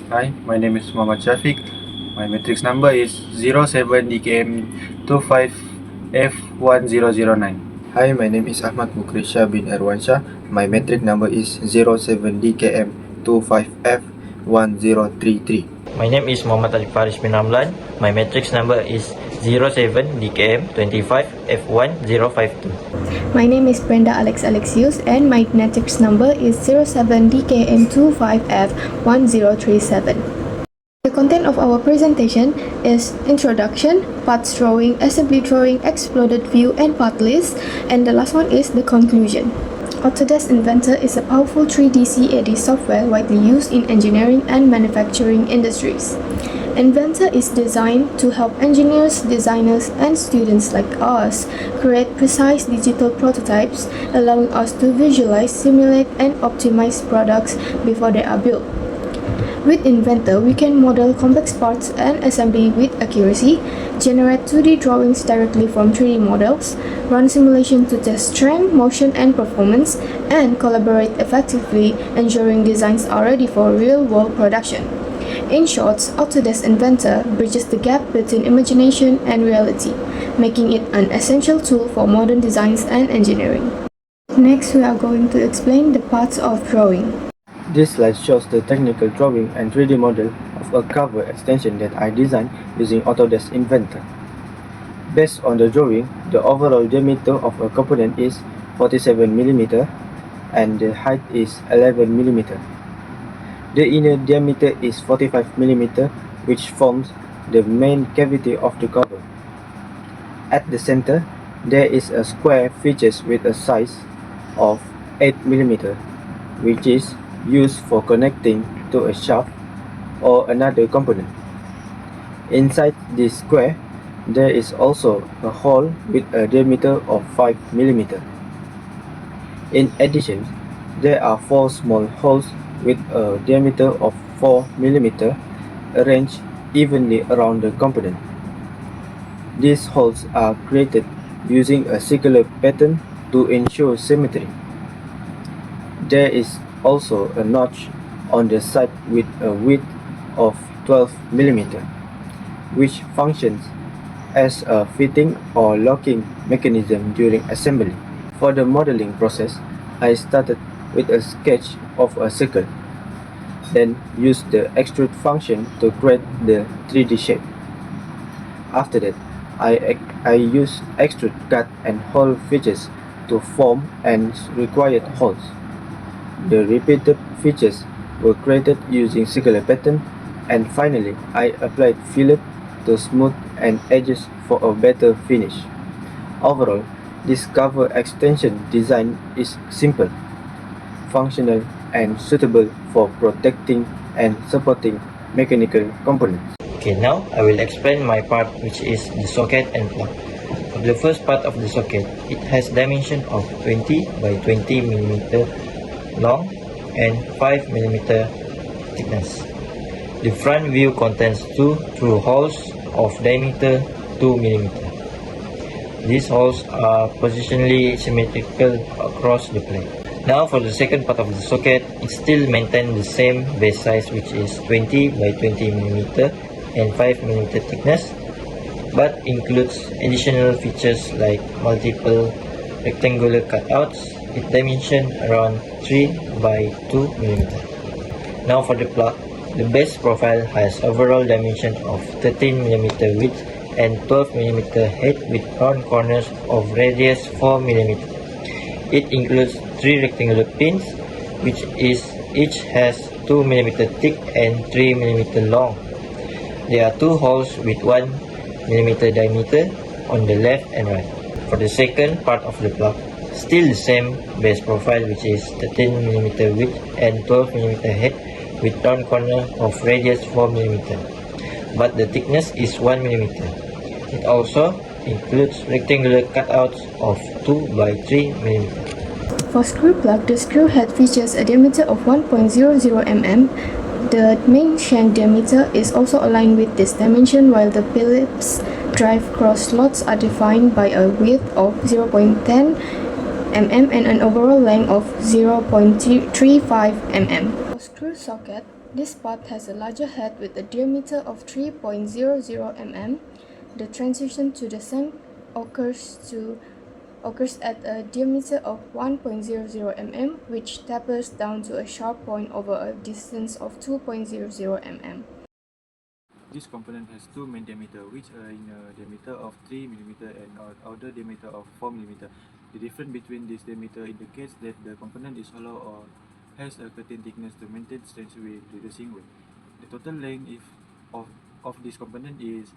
Hi, my name is Muhammad Shafiq. My matrix number is 07DKM25F1009. Hi, my name is Ahmad Mukrisha bin Erwansyah. My metric number is 07DKM25F1033. My name is Muhammad Ali Faris bin Ramlan. My matrix number is 07DKM25F1052. My name is Brenda Alexius and my matrix number is 07DKM25F1037. The content of our presentation is introduction, parts drawing, assembly drawing, exploded view and part list, and the last one is the conclusion. Autodesk Inventor is a powerful 3D CAD software widely used in engineering and manufacturing industries. Inventor is designed to help engineers, designers, and students like us create precise digital prototypes, allowing us to visualize, simulate, and optimize products before they are built. With Inventor, we can model complex parts and assembly with accuracy, generate 2D drawings directly from 3D models, run simulation to test strength, motion, and performance, and collaborate effectively, ensuring designs are ready for real-world production. In short, Autodesk Inventor bridges the gap between imagination and reality, making it an essential tool for modern designs and engineering. Next, we are going to explain the parts of drawing. This slide shows the technical drawing and 3D model of a cover extension that I designed using Autodesk Inventor. Based on the drawing, the overall diameter of a component is 47 mm and the height is 11 mm. The inner diameter is 45 mm, which forms the main cavity of the cover. At the center, there is a square features with a size of 8 mm, which is used for connecting to a shaft or another component. Inside this square, there is also a hole with a diameter of 5 mm. In addition, there are 4 small holes with a diameter of 4 mm arranged evenly around the component. These holes are created using a circular pattern to ensure symmetry. There is also a notch on the side with a width of 12 mm, which functions as a fitting or locking mechanism during assembly. For the modeling process, I started with a sketch of a circle, then used the extrude function to create the 3D shape. After that, I used extrude cut and hole features to form and required holes. The repeated features were created using circular pattern, and finally I applied fillet to smooth and edges for a better finish. Overall, this cover extension design is simple, functional, and suitable for protecting and supporting mechanical components. Okay, now I will explain my part, which is the socket and plug. For the first part of the socket, it has dimension of 20 by 20 mm long and 5 mm thickness. The front view contains 2 through holes of diameter 2 mm. These holes are positionally symmetrical across the plate. Now for the second part of the socket, it still maintains the same base size, which is 20 by 20 mm and 5 mm thickness, but includes additional features like multiple rectangular cutouts with dimension around 3 by 2 mm. Now for the plug, the base profile has overall dimension of 13 mm width and 12 mm height with round corners of radius 4 mm. It includes 3 rectangular pins, which each has 2 mm thick and 3 mm long. There are 2 holes with 1 mm diameter on the left and right. For the second part of the plug, still the same base profile, which is 13 mm width and 12 mm height with round corner of radius 4 mm, but the thickness is 1 mm. It also includes rectangular cutouts of 2 by 3 mm. For screw plug, the screw head features a diameter of 1.00 mm. The main shank diameter is also aligned with this dimension, while the Phillips drive cross slots are defined by a width of 0.10 mm and an overall length of 0.35 mm. For screw socket, This part has a larger head with a diameter of 3.00 mm. The transition to the sand occurs at a diameter of 1.00 mm, which tapers down to a sharp point over a distance of 2.00 mm. This component has two main diameters, which are in a diameter of 3 mm and outer diameter of 4 mm. The difference between this diameter indicates that the component is hollow or has a certain thickness to maintain strength with reducing weight. The total length of this component is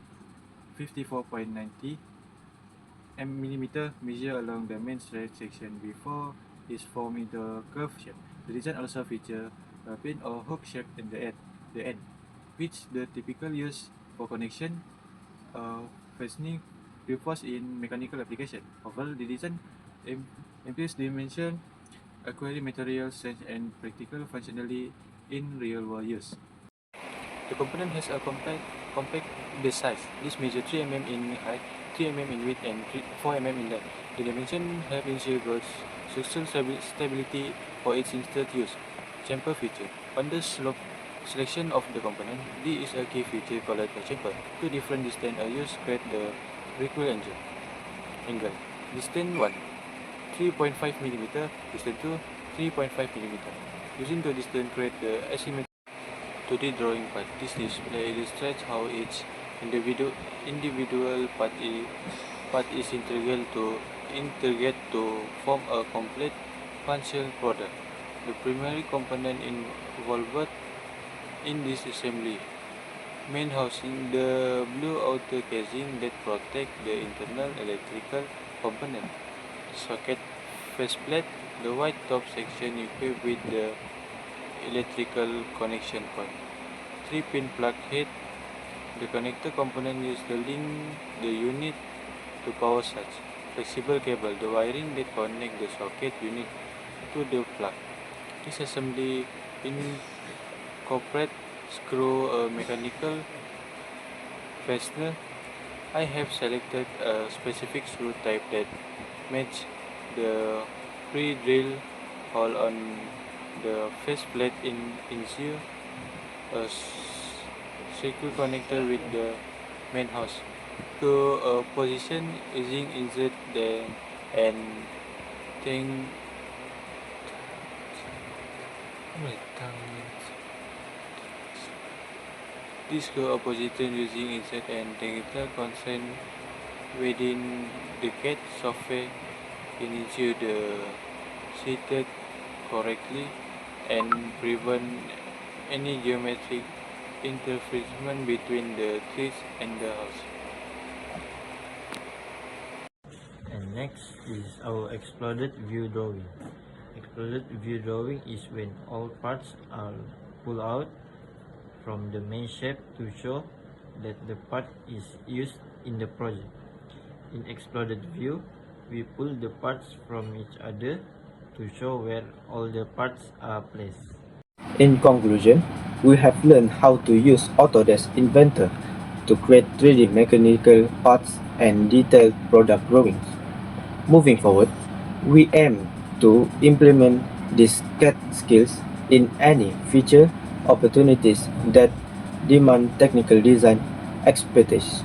54.90 mm measured along the main straight section before is formed into curved shape. The design also features a pin or hook shape in the end, which the typical use for connection fastening purpose in mechanical application. Overall, the design improves dimension, acquiring material strength and practical functionality in real-world use. The component has a compact base size. This measures 3 mm in height, 3 mm in width, and 4 mm in length. The dimension help ensure good structural stability for its intended use. Chamfer feature. On the slope selection of the component, this is a key feature called a chamfer. Two different distances are used to create the recoil angle. Distance 1, 3.5 mm. Distance 2, 3.5 mm. Using the distance create the asymmetry to the drawing part. This display illustrates how each individual part is integrated to form a complete functional product. The primary component involved in this assembly: main housing, the blue outer casing that protects the internal electrical component, socket faceplate, the white top section equipped with the electrical connection point, 3-pin plug head, the connector component used to link the unit to power source, flexible cable, the wiring that connect the socket unit to the plug. This assembly incorporates screw a mechanical fastener. I have selected a specific screw type that matches the pre-drill hole on the faceplate ensure a secure connector with the main house to a position using insert them and thing. This screw position using insert and technical constraint within the CAD software can ensure the seated correctly and prevent any geometric interference between the trees and the house. And next is our exploded view drawing. Exploded view drawing is when all parts are pulled out from the main shape to show that the part is used in the project. In exploded view, we pull the parts from each other to show where all the parts are placed. In conclusion, we have learned how to use Autodesk Inventor to create 3D mechanical parts and detailed product drawings. Moving forward, we aim to implement these CAD skills in any future opportunities that demand technical design expertise.